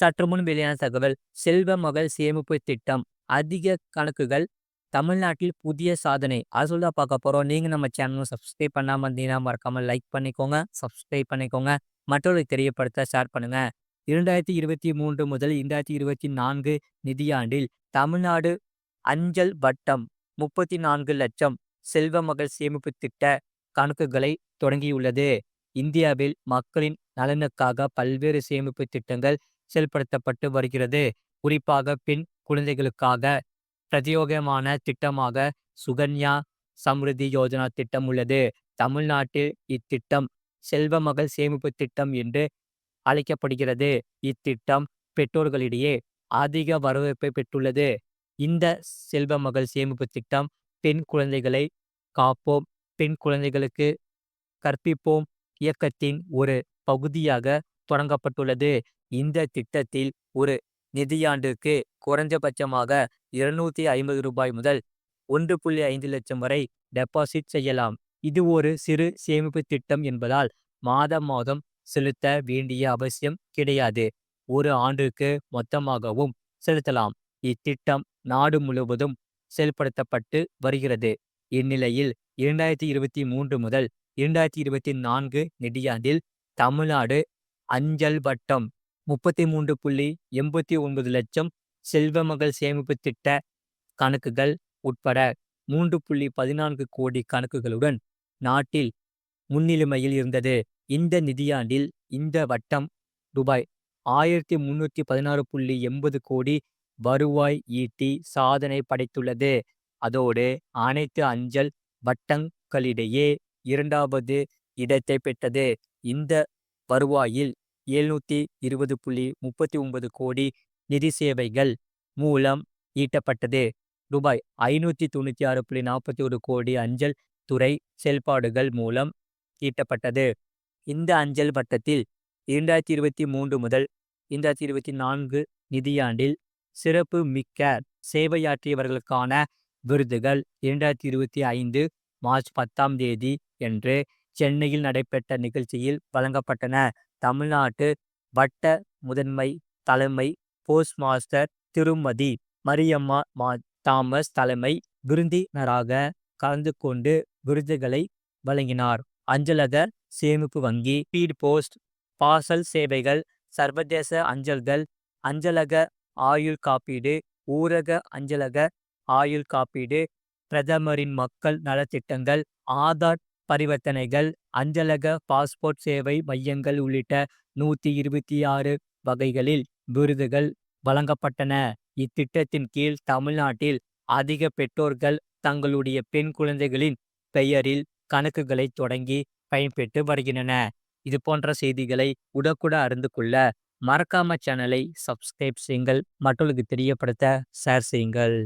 சற்று முன் வெளியான தகவல். செல்வ மகள் சேமிப்பு திட்டம். அதிக கணக்குகள் தமிழ்நாட்டில் புதிய சாதனை. அது சொல்லி தான் பார்க்க போறோம். நீங்க நம்ம சேனலும் சப்ஸ்கிரைப் பண்ணாம இருந்தீங்கன்னா மறக்காம லைக் பண்ணிக்கோங்க. சப்ஸ்கிரைப் பண்ணிக்கோங்க. மற்றவர்களுக்கு தெரியப்படுத்த ஷேர் பண்ணுங்க. 2023 முதல் 2024 நிதியாண்டில் தமிழ்நாடு அஞ்சல் வட்டம் 34,00,000 செல்வ மகள் சேமிப்பு திட்ட கணக்குகளை தொடங்கியுள்ளது. இந்தியாவில் மக்களின் நலனுக்காக பல்வேறு சேமிப்பு திட்டங்கள் செயல்படுத்தப்பட்டு வருகிறது. குறிப்பாக பெண் குழந்தைகளுக்காக பிரத்யேகமான திட்டமாக சுகன்யா சம்ருதி யோஜனா திட்டம் உள்ளது. தமிழ்நாட்டில் இத்திட்டம் செல்வ மகள் சேமிப்பு திட்டம் என்று அழைக்கப்படுகிறது. இத்திட்டம் பெற்றோர்களிடையே அதிக வரவேற்பை பெற்றுள்ளது. இந்த செல்வ மகள் சேமிப்பு திட்டம் பெண் குழந்தைகளை காப்போம், பெண் குழந்தைகளுக்கு கற்பிப்போம் இயக்கத்தின் ஒரு பகுதியாக தொடங்கப்பட்டுள்ளது. இந்த திட்டத்தில் ஒரு நிதியாண்டிற்கு குறைந்தபட்சமாக ரூ. 250 முதல் 1,5 லட்சம் வரை டெபாசிட் செய்யலாம். இது ஒரு சிறு சேமிப்பு திட்டம் என்பதால் மாதம் மாதம் செலுத்த வேண்டிய அவசியம் கிடையாது. ஒரு ஆண்டிற்கு மொத்தமாகவும் செலுத்தலாம். இத்திட்டம் நாடு முழுவதும் செயல்படுத்தப்பட்டு வருகிறது. இந்நிலையில் 2023 முதல் 2024 நிதியாண்டில் தமிழ்நாடு அஞ்சல் வட்டம் 33.89 லட்சம் செல்வமகள் சேமிப்பு திட்ட கணக்குகள் உட்பட 3.14 கோடி கணக்குகளுடன் நாட்டில் முன்னிலைமையில் இருந்தது. இந்த நிதியாண்டில் இந்த வட்டம் ரூபாய் 1316.80 கோடி வருவாய் ஈட்டி சாதனை படைத்துள்ளது. அதோடு அனைத்து அஞ்சல் வட்டங்களிடையே இரண்டாவது இடத்தை பெற்றது. இந்த வருவாயில் 720.39 கோடி நிதி சேவைகள் மூலம் ஈட்டப்பட்டது. ரூபாய் 596.41 கோடி அஞ்சல் துறை செயல்பாடுகள் மூலம் ஈட்டப்பட்டது. இந்த அஞ்சல் வட்டத்தில் 2023 முதல் 2024 நிதியாண்டில் சிறப்பு மிக்க சேவையாற்றியவர்களுக்கான விருதுகள் 2025 மார்ச் 10ஆம் தேதி என்று சென்னையில் நடைபெற்ற நிகழ்ச்சியில் வழங்கப்பட்டன. தமிழ்நாட்டு வட்ட முதன்மை தலைமை போஸ்ட் மாஸ்டர் திருமதி மரியம்மா தாமஸ் தலைமை விருந்தினராக கலந்து கொண்டு விருதுகளை வழங்கினார். அஞ்சலக சேமிப்பு வங்கி, ஸ்பீட் போஸ்ட், பார்சல் சேவைகள், சர்வதேச அஞ்சல்கள், அஞ்சலக ஆயுள் காப்பீடு, ஊரக அஞ்சலக ஆயுள் காப்பீடு, பிரதமரின் மக்கள் நலத்திட்டங்கள், ஆதார் பரிவர்த்தனைகள், அஞ்சலக பாஸ்போர்ட் சேவை மையங்கள் உள்ளிட்ட 126 வகைகளில் விருதுகள் வழங்கப்பட்டன. இத்திட்டத்தின் கீழ் தமிழ்நாட்டில் அதிக பெற்றோர்கள் தங்களுடைய பெண் குழந்தைகளின் பெயரில் கணக்குகளை தொடங்கி பயன்பெற்று வருகின்றன. இது போன்ற செய்திகளை உடனுக்குடன் அறிந்து கொள்ள மறக்காம சேனலை சப்ஸ்கிரைப் செய்யுங்கள். மற்றவர்களுக்கு தெரியப்படுத்த ஷேர் செய்யுங்கள்.